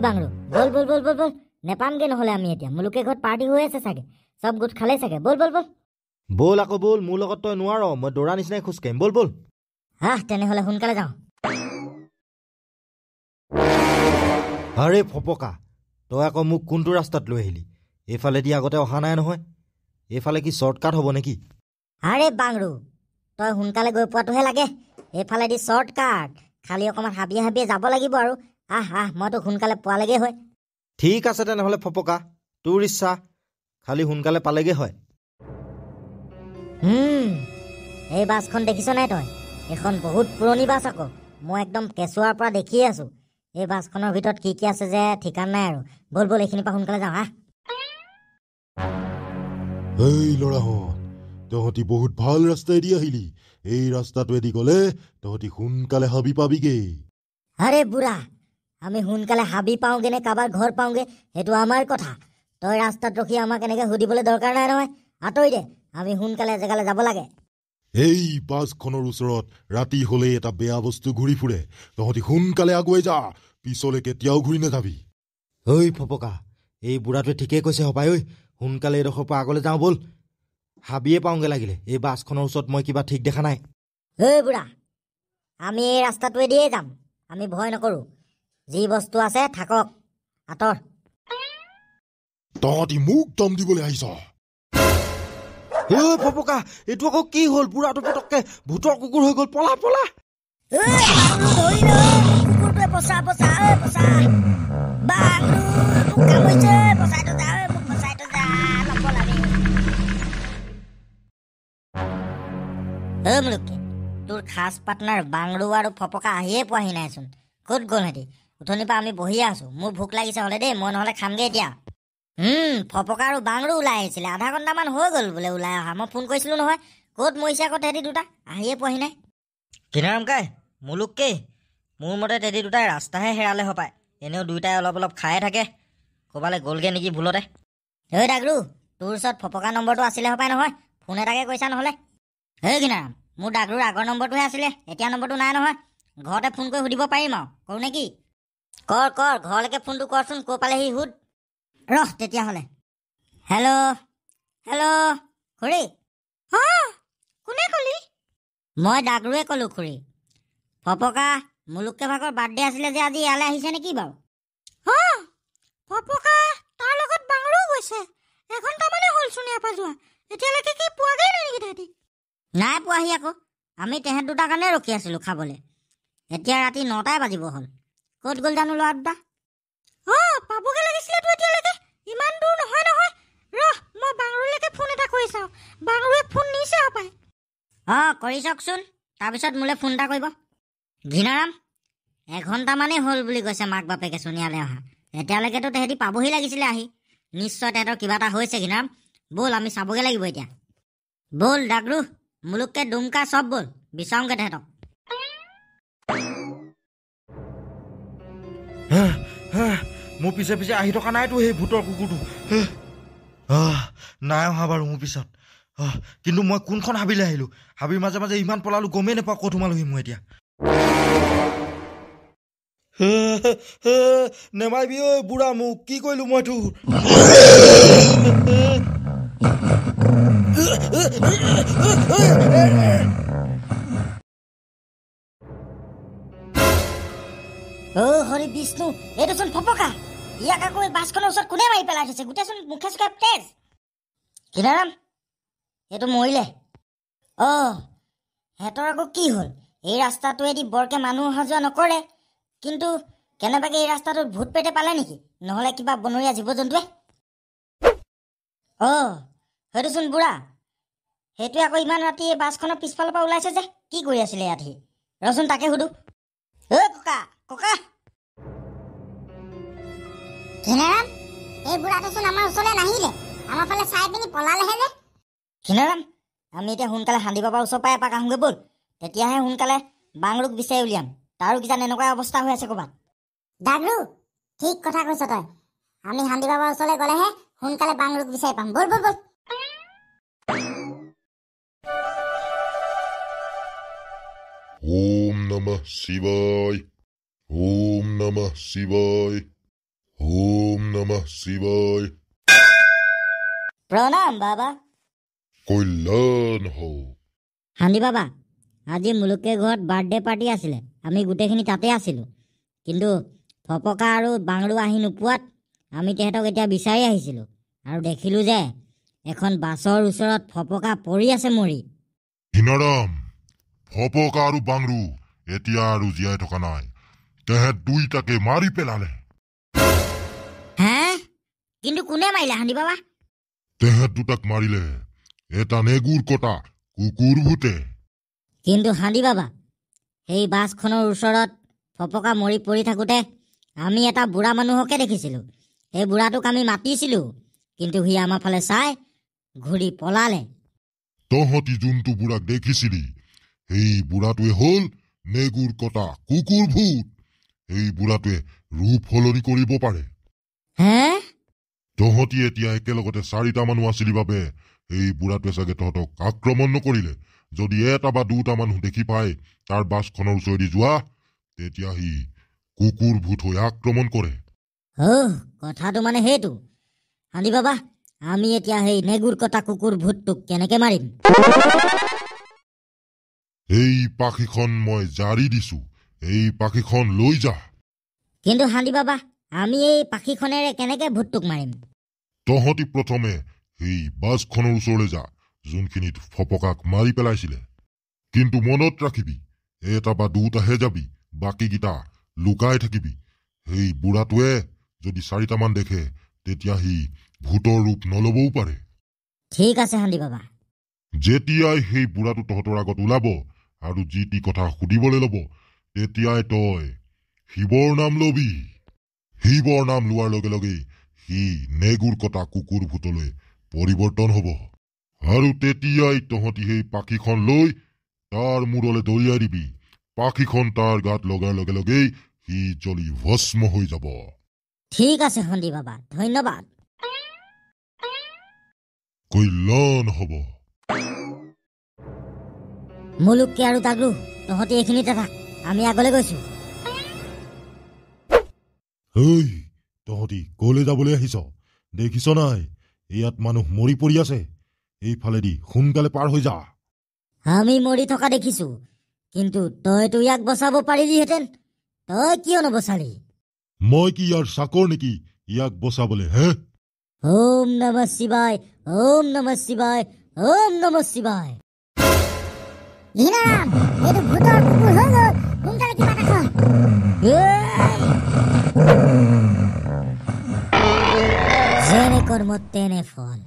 বাংৰু বল বল বল বল বল নেপামগে নহলে আমি এতিয়া মুলুকে ঘৰত পাৰ্টি হৈ আছে চাগে সব গোট খালে চাগে বল বল বল বল আকৌ বল মোৰ লগত তই নোৱাৰ মই দৌৰা নিচিনাই খোজ কাঢ়িম বল বল তেনেহলে সোনকালে যাওঁ আৰে ফপকা তই আকৌ মোক কোনটো ৰাস্তাত লৈ আহিলি এইফালেদি আগতে অহা নাই নহয় এইফালে কি শ্বৰ্টকাট হ'ব নেকি আৰে বাংৰু তই সোনকালে গৈ পোৱাটোহে লাগে এইফালেদি শ্বৰ্টকাট খালি অকণমান হাবিয়ে হাবিয়ে যাব লাগিব আৰু মইতো সোনকালে পোৱালেগে হয় ঠিক আছে তেনেহ'লে ফপকা তোৰ ইচ্ছা খালি সোনকালে পালেগে হয় এই বাছখন দেখিছ নাই তই এখন বহুত পুৰণি বাছ আকৌ মই একদম কেঁচুৱাৰ পৰা দেখিয়ে আছো এই বাছখনৰ ভিতৰত কি কি আছে যে ঠিকান নাই আৰু বল বল এইখিনিৰ পৰা সোনকালে যাওঁ এই ল'ৰাহঁত তহঁতি বহুত ভাল ৰাস্তাইদি আহিলি এই ৰাস্তাটোৱেদি গ'লে তহঁতি সোনকালে হাবি পাবিগে আৰে বুঢ়া আমি সোনকালে হাবি পাওঁগে নে কাৰোবাৰ ঘৰ পাওঁগে সেইটো আমাৰ কথা তই ৰাস্তাত ৰখি আমাক এনেকে সুধিবলৈ দৰকাৰ নাই নহয় আঁতৰি দে আমি সোনকালে জেগালৈ যাব লাগে এই বাছখনৰ ওচৰত ৰাতি হলে এটা বেয়া বস্তু ঘূৰি ফুৰে তহঁতি সোনকালে আগুৱাই যা পিছলে কেতিয়াও ঘূৰি নাযাবি ঐ ফপকা এই বুঢ়াটোৱে ঠিকেই কৈছে হপাই ঐ সোনকালে এইডোখৰ পৰা আগলৈ যাওঁ বল হাবিয়ে পাওঁগে লাগিলে এই বাছখনৰ ওচৰত মই কিবা ঠিক দেখা নাই ঐ বুঢ়া আমি এই ৰাস্তাটোৱেদিয়ে যাম আমি ভয় নকৰোঁ যি বস্তু আছে থাকক আঁতৰ তহঁতি মোক দম দিবলৈ আহিছ ফপকা এইটো আকৌ কি হ'ল বুঢ়াটো পটককে ভূতৰ কুকুৰ হৈ গ'ল পলা পলা তোৰ খাস পাৰ্টনাৰ বাংৰু আৰু ফপকা আহিয়ে পোৱাহি নাইচোন ক'ত গ'ল সিহঁতি উঠনিৰ পৰা আমি বহিয়ে আছো মোৰ ভোক লাগিছে হ'লে দেই মই নহ'লে খামগে এতিয়া ফপকা আৰু বাংৰু ওলাই আহিছিলে আধা ঘণ্টামান হৈ গ'ল বোলে ওলাই অহা মই ফোন কৰিছিলোঁ নহয় ক'ত মৰিছে আকৌ তেহেঁতি দুটা আহিয়ে পোৱাহি নাই কিনাৰাম কাই মুলুককেই মোৰ মতে তেহেঁতি দুটাই ৰাস্তাহে হেৰালে হপায় এনেও দুয়োটাই অলপ অলপ খায়ে থাকে ক'ৰবালৈ গ'লগৈ নেকি ভুলতে ঐ ডাগৰু তোৰ ওচৰত ফপকা নম্বৰটো আছিলে হপায় নহয় ফোন এটাকে কৈছা নহ'লে হে কিনাৰাম মোৰ ডাগৰুৰ আগৰ নম্বৰটোহে আছিলে এতিয়া নম্বৰটো নাই নহয় ঘৰতে ফোন কৰি সুধিব পাৰিম আৰু কৰোঁ নেকি কৰ ঘৰলৈকে ফোনটো কৰচোন ক'ৰ পালেহি সুধ ৰহ তেতিয়াহ'লে হেল্ল' খুৰী কোনে ক'লি মই ডাগৰুৱে ক'লোঁ খুৰী ফপকা মুলুককে ভাগৰ বাৰ্থডে আছিলে যে আজি ইয়ালৈ আহিছে নেকি বাৰু ফপকা তাৰ লগত বাংৰুও গৈছে এঘণ্টামানে হ'লচোন ইয়াৰ পৰা যোৱা এতিয়ালৈকে কি পোৱাগৈ নাই নেকি তাহাঁতি নাই পোৱাহি আকৌ আমি তেহেঁত দুটাৰ কাৰণে ৰখি আছিলোঁ খাবলৈ এতিয়া ৰাতি 9টাই বাজিব হ'ল ক'ত গ'ল জানো ল'ৰা দুটা পাবগৈ লাগিছিলেতো এতিয়ালৈকে ইমান দূৰ নহয় ৰহ মই বাংৰুলৈকে ফোন এটা কৰি চাওঁ বাংৰুৱে ফোন নিছে হপায় কৰি চাওকচোন তাৰপিছত মোলৈ ফোন এটা কৰিব ঘিনাৰাম এঘণ্টামানেই হ'ল বুলি কৈছে মাক বাপেকে চোনিয়ালৈ অহা এতিয়ালৈকেতো তেহেঁতি পাবহি লাগিছিলে আহি নিশ্চয় তেহেঁতৰ কিবা এটা হৈছে ঘিনাৰাম ব'ল আমি চাবগৈ লাগিব এতিয়া ব'ল ডাগৰু মুলুককে দুমকা চব ব'ল বিচাৰোঁগৈ তেহেঁতক মোৰ পিছে পিছে আহি থকা নাইতো সেই ভূতৰ কুকুৰটো নাই অহা বাৰু মোৰ পিছত কিন্তু মই কোনখন হাবিলৈ আহিলোঁ হাবিৰ মাজে মাজে ইমান পলালো গমেই নাপাওঁ ক'ত সোমালোহি মই এতিয়া নেমাৰিবি ঐ বুঢ়া মোক কি কৰিলোঁ মইতো হৰি বিষ্ণু এইটোচোন ফপকা ইয়াক আকৌ এই বাছখনৰ ওচৰত কোনে মাৰি পেলাই থৈছে গোটেইচোন মুখে চুখে তেজ কিনাৰাম এইটো মৰিলে সিহঁতৰ আকৌ কি হ'ল এই ৰাস্তাটোৱেদি বৰকে মানুহ অহা যোৱা নকৰে কিন্তু কেনেবাকে এই ৰাস্তাটোত ভূত পেটে পালে নেকি নহ'লে কিবা বনৰীয়া জীৱ জন্তুৱে সেইটোচোন বুঢ়া সেইটোৱে আকৌ ইমান ৰাতি এই বাছখনৰ পিছফালৰ পৰা ওলাইছে যে কি কৰি আছিলে ইয়াত সি ৰচোন তাকে সুধো ককা কিনাৰাম এই বুঢ়াটোচোন আমাৰ ওচৰলৈ নাহিলে আমাৰ ফালে চাই পিনি পলালেহে যে কিনাৰাম আমি এতিয়া সোনকালে শান্তি বাবাৰ ওচৰ পৰা এপাক আহোঁগৈ ব'ল তেতিয়াহে সোনকালে বাংৰুক বিচাৰি উলিয়াম তাৰো কিজান এনেকুৱা অৱস্থা হৈ আছে ক'ৰবাত ডাগৰু ঠিক কথা কৈছ তই আমি শান্তি বাবাৰ ওচৰলৈ গ'লেহে সোনকালে বাংৰুক বিচাৰি পাম ব'ল ওম নমঃ শিৱায় ওম নমঃ শিৱায়। প্ৰণাম বাবা। কল্যাণ হওক। হান্দি বাবা, আজি মুলুকে ঘৰত বাৰ্থডে পাৰ্টি আছিলে। আমি গোটেইখিনি তাতে আছিলোঁ। কিন্তু ফপকা আৰু বাংলু আহি নোপোৱাত আমি তেহেঁতক এতিয়া বিচাৰি আহিছিলোঁ আৰু দেখিলোঁ যে এখন বাছৰ ওচৰত ফপকা পৰি আছে মৰি। হিনাৰাম, ফপকা আৰু বাংৰু এতিয়া আৰু জীয়াই থকা নাই। তেহেঁত দুইটাকে মাৰি পেলালে। হে? কিন্তু কোনে মাৰিলে হান্দি বাবা? তেহেঁত দুটাক মাৰিলে এটা নেগুৰ কটা কুকুৰ ভূতে। কিন্তু হান্দি বাবা, সেই বাছখনৰ ওচৰত ফপকা মৰি পৰি থাকোঁতে আমি এটা বুঢ়া মানুহকে দেখিছিলোঁ। সেই বুঢ়াটোক আমি মাতিছিলোঁ, কিন্তু সি আমাৰ ফালে চাই ঘূৰি পলালে। তহঁতি যোনটো বুঢ়াক দেখিছিলি সেই বুঢ়াটোৱে হ'ল নেগুৰ কটা কুকুৰ ভূত। এই বুঢ়াটোৱে ৰূপ সলনি কৰিব পাৰে। হে? তহঁতি এতিয়া একেলগতে 4টা মানুহ আছিলি বাবে এই বুঢ়াটোৱে চাগে তহঁতক আক্ৰমণ নকৰিলে। যদি এটা বা দুটা মানুহ দেখি পায় তাৰ বাছখনৰ ওচৰেদি যোৱা, তেতিয়া সি কুকুৰ ভূত হৈ আক্ৰমণ কৰে। কথাটো মানে সেইটো। হান্দি বাবা, আমি এতিয়া সেই নেগুৰ কটা কুকুৰ ভূতটোক কেনেকে মাৰিম? এই পাখিখন মই জাৰি দিছো, এই পাখিখন লৈ যা। কিন্তু হান্দি বাবা, আমি এই পাখিখনেৰে কেনেকে ভূতটোক মাৰিম? তহঁতি প্ৰথমে সেই বাছখনৰ ওচৰলৈ যা যোনখিনিত ফপকাক মাৰি পেলাইছিলে। কিন্তু মনত ৰাখিবি, এটা বা দুটাহে যাবি, বাকীকেইটা লুকাই থাকিবি। সেই বুঢ়াটোৱে যদি 4টামান দেখে তেতিয়া সি ভূতৰ ৰূপ নলবও পাৰে। ঠিক আছে হান্দি বাবা। যেতিয়াই সেই বুঢ়াটো তহঁতৰ আগত ওলাব আৰু যি টি কথা সুধিবলৈ ল'ব, তেতিয়াই তই শিৱৰ নাম লবি। শিৱৰ নাম লোৱাৰ লগে লগেই সি নেগুৰ কটা কুকুৰ ভূতলৈ পৰিৱৰ্তন হ'ব। আৰু তেতিয়াই তহঁতি সেই পাখিখন লৈ তাৰ মূৰলৈ দলিয়াই দিবি। পাখিখন তাৰ গাত লগাৰ লগে লগেই সি জ্বলি ভস্ম হৈ যাব। ঠিক আছে হান্দি বাবা, ধন্যবাদ। কল্যাণ হ'ব। মুলুককে আৰু তাগলু, তহঁতি এইখিনিতে থাক, আমি আগলৈ গৈছোঁ। হেই, তহঁতি কলৈ যাবলৈ আহিছ? দেখিছ নাই ইয়াত মানুহ মৰি পৰি আছে। এইফালেদি সোনকালে পাৰ হৈ যা। আমি মৰি থকা দেখিছোঁ, কিন্তু তইতো ইয়াক বচাব পাৰিলিহেঁতেন। তই কিয় নবচালি? মই কি ইয়াৰ চাকৰ নেকি ইয়াক বচাবলৈ? হে, ওম নমঃ শিৱায়, ওম নমঃ শিৱায়, ওম নমঃ শিৱায়। ঘিনাৰাম, এইটো ভূতৰ কুকুৰ হৈ গ'ল। সোনকালে কিবা এটা কৰ। যেনে কৰ্ম তেনে ফল।